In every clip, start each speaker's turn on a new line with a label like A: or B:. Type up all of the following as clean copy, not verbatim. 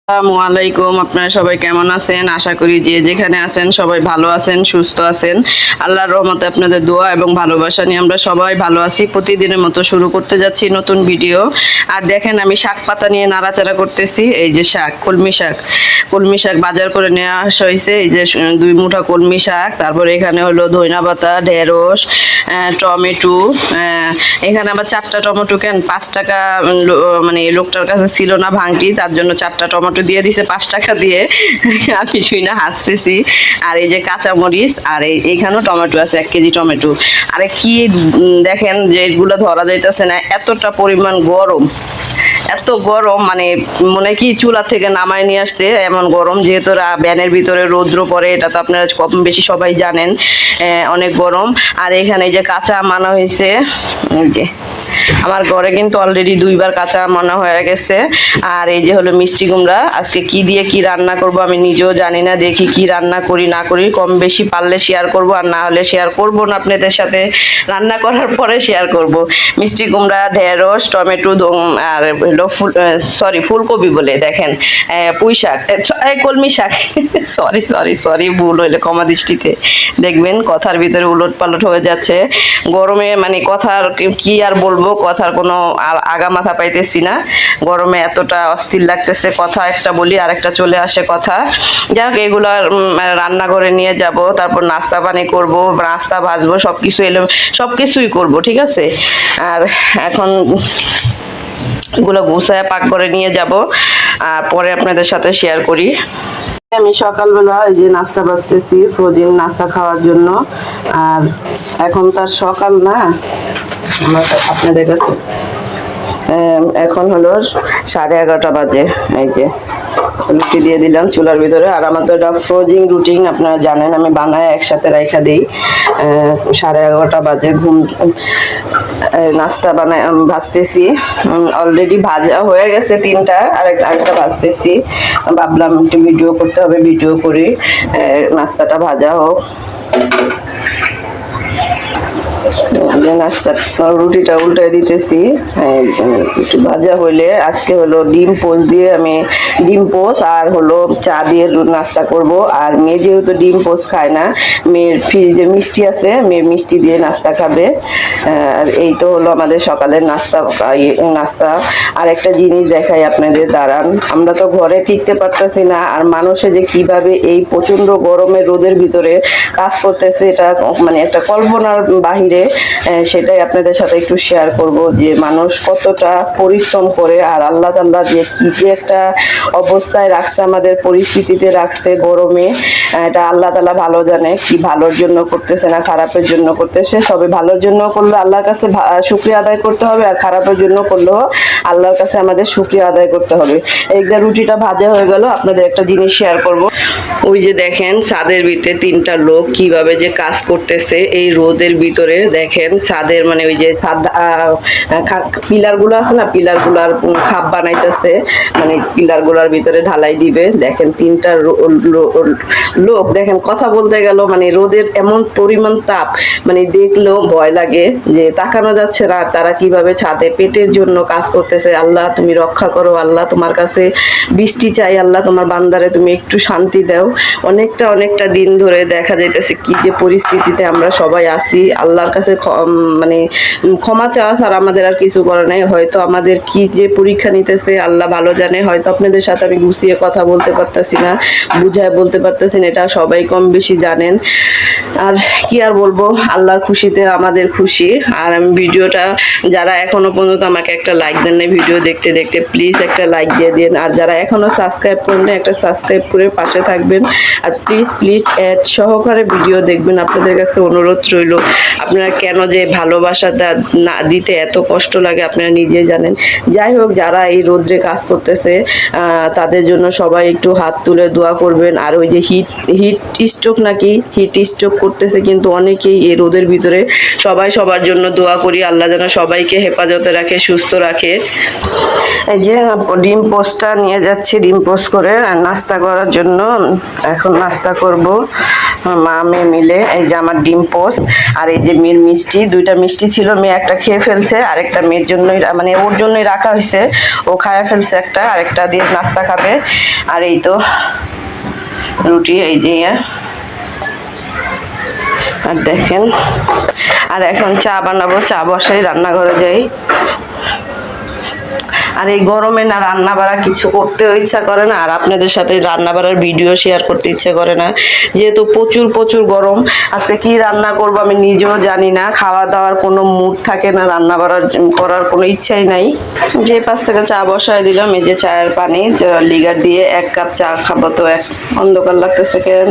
A: আসসালামু আলাইকুম। আপনারা সবাই কেমন আছেন? আশা করি যে যেখানে আছেন সবাই ভালো আছেন, সুস্থ আছেন। আল্লাহর রহমতে আপনাদের দোয়া এবং ভালোবাসা নিয়ে আমরা সবাই ভালো আছি। প্রতিদিনের মতো শুরু করতে যাচ্ছি নতুন ভিডিও। আর দেখেন আমি শাক পাতা নিয়ে নাড়াচাড়া করতেছি। এই যে শাক, কলমি শাক বাজার করে নিয়ে আসা হয়েছে। এই যে 2 মুঠা কলমি শাক, তারপরে এখানে হলো ধইনা পাতা, ঢেঁড়স, টমেটো। এখানে আবার 4টা টমেটো, কেন 5 টাকা মানে লোকটার কাছে ছিল না ভাঙটি, তার জন্য 4টা টমেটো দিয়ে দিছে 5 টাকা দিয়ে। আমি শুই না হাসতেছি। আর এই যে কাঁচামরিচ, আর এইখানেও টমেটো আছে, 1 কেজি টমেটো। আরে কি দেখেন যে এগুলো ধরা যাইতেছে না, এতটা পরিমাণ গরম, এত গরম, মানে মনে কি চুলা থেকে নামায় নিয়ে আসছে এমন গরম। যেহেতু ভ্যানের ভিতরে রৌদ্র পড়ে, এটা তো আপনারা কম বেশি সবাই জানেন, অনেক গরম। আর এখানে যে কাঁচা আম আনা হয়েছে, যে আমার ঘরে কিন্তু অলরেডি 2বার কাঁচা আম আনা হয়ে গেছে। আর এই যে হলো মিষ্টি কুমড়া। আজকে কি দিয়ে কি রান্না করব আমি নিজেও জানি না, দেখি কি রান্না করি না করি। কম বেশি পারলে শেয়ার করব, আর না হলে শেয়ার করব না আপনাদের সাথে। রান্না করার পরে শেয়ার করব। মিষ্টি কুমড়া, ঢেঁড়স, টমেটো, আর হলো ফুলকপি বলে, দেখেন পুঁই শাক, কলমি শাক। সরি সরি সরি, ভুল হইলে ক্ষমা দৃষ্টিতে দেখবেন। কথার ভিতরে উলট পালট হয়ে যাচ্ছে গরমে, মানে কথার কি আর বলবো, কথার কোনো আগা মাথা পাইতেছি না। গরমে এতটা অস্থির লাগতেছে, কথা একটা বলি আর একটা চলে আসে কথা। যাক, এগুলো রান্না করে নিয়ে যাব, তারপর নাস্তা পানি করব, নাস্তা ভাজবো, সবকিছুই করব, ঠিক আছে। আর এখন এগুলো গুছায় পাক করে নিয়ে যাব, আর পরে আপনাদের সাথে শেয়ার করি। আমি সকালবেলা এই যে নাস্তা বাজতেছি, ফ্রোজেন নাস্তা খাওয়ার জন্য। আর এখন তার সকাল না, আপনাদের কাছে এখন হলো 11:30 বাজে। এই যে রুটি দিয়ে দিলাম চুলার ভিতরে। আর আমার তো এটা ফ্রোজিং রুটিন, আপনারা জানেন আমি বানায় একসাথে রাইখা দিই। 11:30 বাজে নাস্তা বানায় ভাজতেছি। অলরেডি ভাজা হয়ে গেছে 3টা, আরেকটা ভাজতেছি। ভাবলাম একটু ভিডিও করতে হবে, ভিডিও করি, নাস্তাটা ভাজা হোক। নাস্তা রুটিটা উল্টাই দিতেছি, একটু ভাজা হইলে। আজকে হলো ডিম পোস্ট দিয়ে, আমি ডিম পোস্ট আর হলো চা দিয়ে নাস্তা করব। আর মেয়ে যেহেতু ডিম পোস্ট খায় না, মেয়ের ফ্রিজে মিষ্টি আছে, মেয়ে মিষ্টি দিয়ে নাস্তা খাবে। আর এই তো হলো আমাদের সকালের নাস্তা। আর একটা জিনিস দেখাই আপনাদের, দাঁড়ান। আমরা তো ঘরে টিকতে পারতেছি না, আর মানুষে যে কিভাবে এই প্রচন্ড গরমের রোদের ভিতরে কাজ করতেছে, এটা মানে একটা কল্পনার বাহিরে। সেটাই আপনাদের সাথে একটু শেয়ার করব, যে মানুষ কতটা পরিশ্রম করে। আর আল্লাহ তাআলা যে কি যে একটা অবস্থায় রাখছে, আমাদের পরিস্থিতিতে রাখছে গরমে, এটা আল্লাহ তাআলা ভালো জানে। কি ভালোর জন্য করতেছে না খারাপের জন্য করতেছে। সবে ভালোর জন্য করলে আল্লাহর কাছে শুকরিয়া আদায় করতে হবে, আর খারাপের জন্য করলেও আল্লাহর কাছে আমাদের শুকরিয়া আদায় করতে হবে। এইটা রুটিটা ভাজা হয়ে গেল, আপনাদের একটা জিনিস শেয়ার করব। ওই যে দেখেন ছাদের ভিতরে 3টা লোক কিভাবে যে কাজ করতেছে এই রোদের ভিতরে। দেখেন ছাদের, মানে ওই যে ছাদ পিলার গুলো আছে না, পিলার গুলার খাপ বানাইতেছে, মানে পিলার গুলার ভিতরে ঢালাই দিবে। দেখেন 3টা লোক, দেখেন কথা বলতে গেল, মানে রোদের এমন পরিমাণ তাপ, মানে দেখলেও ভয় লাগে, যে তাকানো যাচ্ছে না তারা কিভাবে ছাদে পেটের জন্য কাজ করতেছে। আল্লাহ তুমি রক্ষা করো, আল্লাহ তোমার কাছে বৃষ্টি চাই, আল্লাহ তোমার বান্দারে তুমি একটু শান্তি দাও। অনেকটা দিন ধরে দেখা যাইতেছে কি যে পরিস্থিতিতে আমরা সবাই আছি। আল্লাহর কাছে মানে ক্ষমা চাওয়া ছাড়া আমাদের আর কিছু করার নাই। হয়তো আমাদের কি যে পরীক্ষা নিতেছে আল্লাহ ভালো জানে। হয়তো আপনাদের সাথে আমি গুছিয়ে কথা বলতে পারতেছি না, বুঝায় বলতে পারতেছি না, এটা সবাই কম বেশি জানেন। আর কি আর বলবো, আল্লাহর খুশিতে আমাদের খুশি। আর আমি ভিডিওটা, যারা এখনো পর্যন্ত আমাকে একটা লাইক দেন না ভিডিও দেখতে দেখতে, প্লিজ একটা লাইক দিয়ে দিন। আর যারা এখনো সাবস্ক্রাইব করেন না, একটা সাবস্ক্রাইব করে পাশে থাকবেন। আর প্লিজ অ্যাড সহকারে ভিডিও দেখবেন, আপনাদের কাছে অনুরোধ রইল। আপনারা কেন যে ভালোবাসাটা না দিতে এত কষ্ট লাগে আপনারা নিজেই জানেন। যাই হোক, যারা এই রোদ্রে কাজ করতেছে তাদের জন্য সবাই একটু হাত তুলে দোয়া করবেন। আর ওই যে হিট স্ট্রোক করতেছে কিন্তু অনেকেই এই রোদের ভিতরে। সবাই সবার জন্য দোয়া করি, আল্লাহ যেন সবাইকে হেফাজতে রাখে, সুস্থ রাখে। এই যে ডিম পোস্টটা নিয়ে যাচ্ছি, ডিম পোস্ট করে নাস্তা করার জন্য। এখন নাস্তা করব মা মেয়ে মিলে। এই যে আমার ডিম পোস্ট আর এই যে মেয়ের মিষ্টি, দুইটা মিষ্টি ছিল, মেয়ে একটা খেয়ে ফেলছে, আরেকটা মেয়ের জন্যই মানে ওর জন্যই রাখা হয়েছে, ও খায়া ফেলছে একটা, আরেকটা দিয়ে নাস্তা খাবে। আর এই তো রুটি, এই যে আর দেখেন। আর এখন চা বানাবো, চা বসাই, রান্নাঘরে যাই। আর এই গরমে না রান্না বাড়া কিছু করতেও ইচ্ছা করে না, আর আপনাদের সাথে রান্না বাড়ার ভিডিও শেয়ার করতে ইচ্ছে করে না, যেহেতু প্রচুর প্রচুর গরম। আজকে কি রান্না করব আমি নিজেও জানি না, খাওয়া দাওয়ার কোনো মুড থাকে না, রান্না বাড়ার করার কোনো ইচ্ছাই নাই। যে পাশ থেকে চা বসায় দিলাম, এই যে চায়ের পানি লিগার দিয়ে 1 কাপ চা খাবো। তো অন্ধকার লাগতেছে কেন।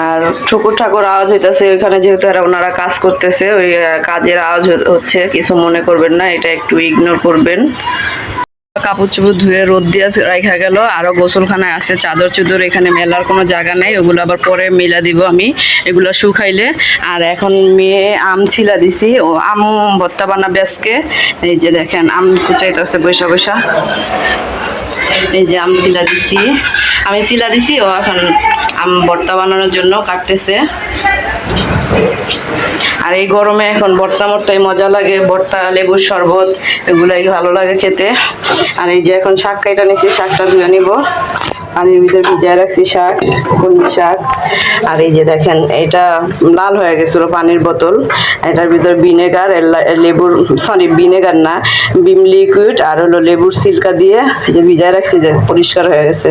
A: আর ঠুকুর ঠাকুর আওয়াজ হইতেছে ওইখানে, যেহেতু ওনারা কাজ করতেছে, ওই কাজের আওয়াজ হচ্ছে, কিছু মনে করবেন না, এটা একটু ইগনোর করবেন। কাপড় চোপড় ধুয়ে রোদ দিয়ে রাখা গেল, আরো গোসলখানায় আছে চাদর চুদর, এখানে মেলার কোনো জায়গা নেই, ওগুলো আবার পরে মেলা দিব আমি, এগুলো শুকাইলে। আর এখন মেয়ে আম ছিলা দিছি, ও আম ভর্তা বানাবে আজকে। এই যে দেখেন আম কুচাইতেছে বৈশা বৈশা, এই যে আম ছিলা দিছি, আমি ছিলা দিছি, ও এখন আম ভর্তা বানানোর জন্য কাটতেছে। আর এই গরমে এখন ভর্তা মর্তাই মজা লাগে, ভর্তা লেবুর শরবত এগুলাই ভালো লাগে খেতে। আর এই যে এখন শাক কাইটা নিছি, শাকটা ধুয়ে নিব, পানির ভিতরে ভিজায় রাখছি শাক, কলমি শাক। আর এই যে দেখেন এটা লাল হয়ে গেছিল পানির বোতল, এটার ভিতর ভিনেগার, লেবুর ভিনেগার না, বিম লিকুইড আর হলো লেবুর সিল্কা দিয়ে যে ভিজায় রাখছি, যে পরিষ্কার হয়ে গেছে,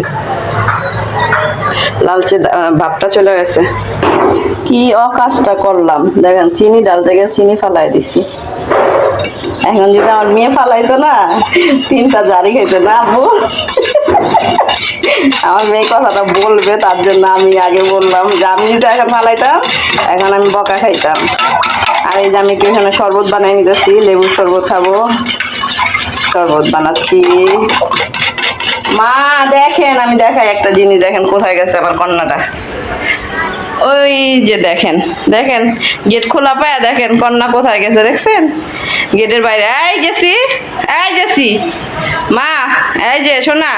A: লালচে ভাবটা চলে গেছে। কি অকাজটা করলাম দেখেন, চিনি ডালতে গিয়ে চিনি ফালাই দিছি। এখন যদি আমার মেয়ে ফালাইতো না, 3টা জারি খাইতো না আব্বু। আমার মেয়ে কথাটা বলবে, তার জন্য আমি আগে বললাম যে আমি যদি এখন ফালাইতাম, এখন আমি বকা খাইতাম। আর এই যে আমি একটু এখানে শরবত বানাই নিতেছি, লেবুর শরবত খাবো, শরবত বানাচ্ছি। মা দেখেন, আমি দেখাই একটা জিনিস, দেখেন কোথায় গেছে আমার কন্যাটা। ওই যে দেখেন, দেখেন গেট খোলা পায়, দেখেন কন্যা কোথায় গেছে, দেখছেন গেটের বাইরে। এই গেছি, এই গেছি মা, এই যে শোনা,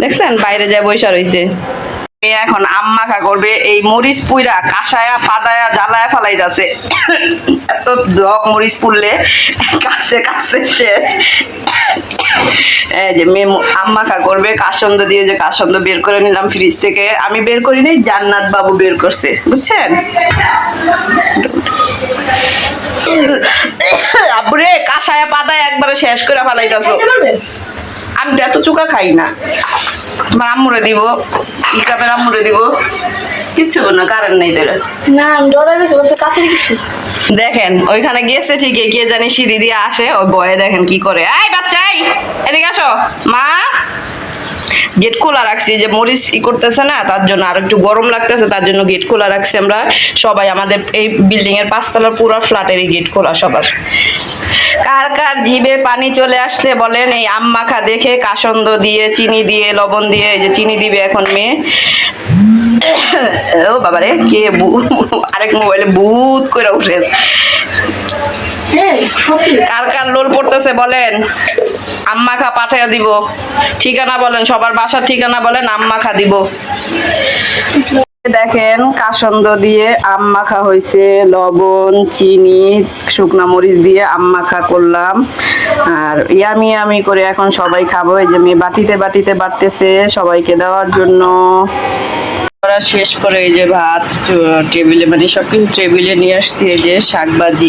A: দেখছেন বাইরে যায় বৈশা রয়েছে। এখন আম মাখা করবে, এই মরিচ পুইরা কাঁসায়া পাদায়া জ্বালায়া ফালাই যাচ্ছে, এত ডক মরিচ পুড়লে কাছে কাছে শেষ। এই যে মেয়ে আম মাখা করবে, কাসন্দ দিয়ে, যে কাসন্দ বের করে নিলাম ফ্রিজ থেকে, আমি বের করি নাই, জান্নাত বাবু বের করছে, বুঝছেন। আব্বুরে কাঁসায়া পাদায়া একবারে শেষ করে ফালাইতাছো। আমি তো এত চুকা খাই না, তোমার আম্মুরে দিব, ইকরামের আম্মুরে দিব, কিচ্ছু না, কারেন্ট নেই তোরা।
B: না আমি ডরা গেছি, বলতে কাছে কিছু।
A: দেখেন ওইখানে গেছে ঠিকই, কে জানি সিঁড়ি দিয়ে আসে, ওই বয়ে দেখেন কি করে। এই বাচ্চাই এদিকে আসো, মা গেট খোলা রাখছি, যে মরিচ করতেছে না, তার জন্য আর একটু গরম লাগতেছে, তার জন্য গেট খোলা রাখছি আমরা সবাই। আমাদের এই বিল্ডিং এর 5তলার পুরো ফ্ল্যাটেরই গেট খোলা সবার। কার কার জিভে পানি চলে আসছে বলেন এই আম মাখা দেখে, কাসন্দ দিয়ে, চিনি দিয়ে, লবণ দিয়ে, এই যে চিনি দিবে এখন মেয়ে। ও বাবারে, কে আরেক মোবাইলে ভূত করে উঠে। কার কার লোল পড়তেছে বলেন, আম মাখা পাঠাইয়া দিব, ঠিকানা বলেন, সবার বাসার ঠিকানা বলেন, আম মাখা দিব। দেখেন কাসন্দ দিয়ে আম মাখা হয়েছে, লবণ চিনি শুকনা মরিচ দিয়ে আম মাখা করলাম। আর ইয়ামি ইয়ামি করে এখন সবাই খাবো। এই যে মেয়ে বাটিতে বাটিতে বাড়তেছে সবাইকে দেওয়ার জন্য। শেষ করে এই যে ভাত টেবিলে, মানে সবকিছু টেবিলে নিয়ে আসছি। এই যে শাকভাজি,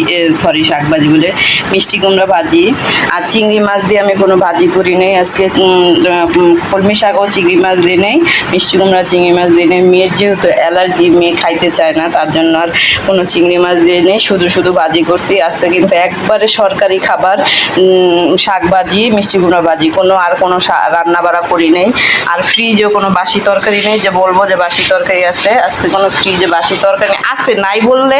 A: শাকভাজি বলে মিষ্টি কুমড়া ভাজি আর চিংড়ি মাছ দিয়ে আমি কোনো ভাজি করি নেই আজকে। কলমি শাক ও চিংড়ি মাছ দিয়ে নেই, মিষ্টি কুমড়া চিংড়ি মাছ দিয়ে নেই। মেয়ের যেহেতু অ্যালার্জি, মেয়ে খাইতে চায় না, তার জন্য আর কোনো চিংড়ি মাছ দিয়ে নেই, শুধু শুধু ভাজি করছি আজকে। কিন্তু একবারে সরকারি খাবার, শাক ভাজি মিষ্টি কুমড়া ভাজি, আর কোনো রান্না বাড়া করি নেই। আর ফ্রিজেও কোনো বাসি তরকারি নেই যে বলবো যে বাসি তরকারি আছে। আজকে কোনো ফ্রিজে বাসি তরকারি আছে, নাই বললে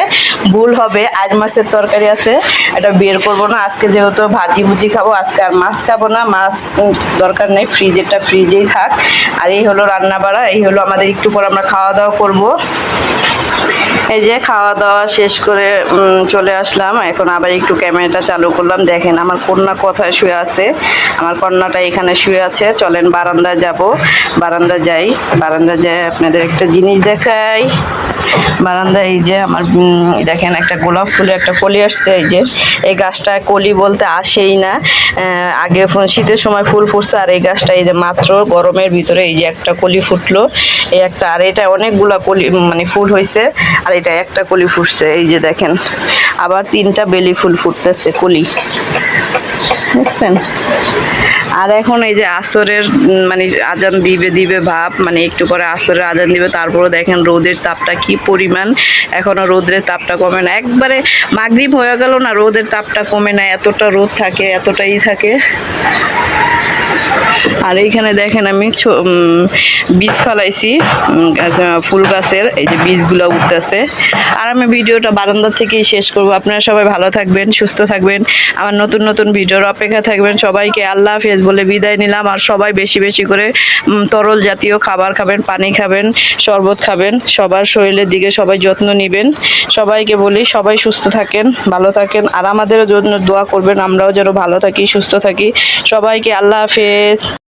A: ভুল হবে। আজ মাছের তরকারি আছে, এটা বের করব না আজকে, যেহেতু ভাজি ভুজি খাবো আজকে, আর মাছ খাবো না, মাছ দরকার নেই, ফ্রিজেরটা ফ্রিজেই থাক। আর এই হলো রান্না বাড়া, এই হলো আমাদের। একটু পর আমরা খাওয়া দাওয়া করবো।
C: এই যে খাওয়া দাওয়া শেষ করে চলে আসলাম, এখন আবার একটু ক্যামেরাটা চালু করলাম। দেখেন আমার কন্যা কোথায় শুয়ে আছে, আমার কন্যাটা এখানে শুয়ে আছে। চলেন বারান্দায় যাব, বারান্দায় যাই, বারান্দায় যাই আপনাদের একটা জিনিস দেখাই। বারান্দায় এই যে আমার দেখেন একটা গোলাপ ফুলে একটা কলি আসছে। এই যে এই গাছটায় কলি বলতে আসেই না, আগে শীতের সময় ফুল ফুটছে, আর এই গাছটা এই যে মাত্র গরমের ভিতরে এই যে একটা কলি ফুটলো, এই একটা, আর এটা অনেকগুলা কলি মানে ফুল হয়েছে, আর এটা একটা কলি ফুটছে। এই যে দেখেন আবার 3টা বেলি ফুল ফুটতেছে কলি, বুঝছেন। আর এখন এই যে আসরের মানে আজান দিবে দিবে ভাব, মানে একটু পরে আসরের আজান দিবে, তারপরে দেখেন রোদের তাপটা কি পরিমাণ, এখনো রোদের তাপটা কমে না। একবারে মাগরিব হয়ে গেল না, রোদের তাপটা কমে না, এতটা রোদ থাকে, এতটাই থাকে। আর এইখানে দেখেন আমি বীজ ফেলাইছি ফুল গাছের, এই যে বীজগুলো উঠতেছে। আর আমি ভিডিওটা বারান্দা থেকেই শেষ করব। আপনারা সবাই ভালো থাকবেন, সুস্থ থাকবেন, আমার নতুন নতুন ভিডিওর অপেক্ষা থাকবেন। সবাইকে আল্লাহ হাফেজ বলে বিদায় নিলাম। আর সবাই বেশি বেশি করে তরল জাতীয় খাবার খাবেন, পানি খাবেন, শরবত খাবেন, সবার শরীরের দিকে সবাই যত্ন নেবেন। সবাইকে বলি সবাই সুস্থ থাকেন, ভালো থাকেন, আর আমাদেরও জন্য দোয়া করবেন, আমরাও যেন ভালো থাকি, সুস্থ থাকি। সবাইকে আল্লাহ হাফেজ।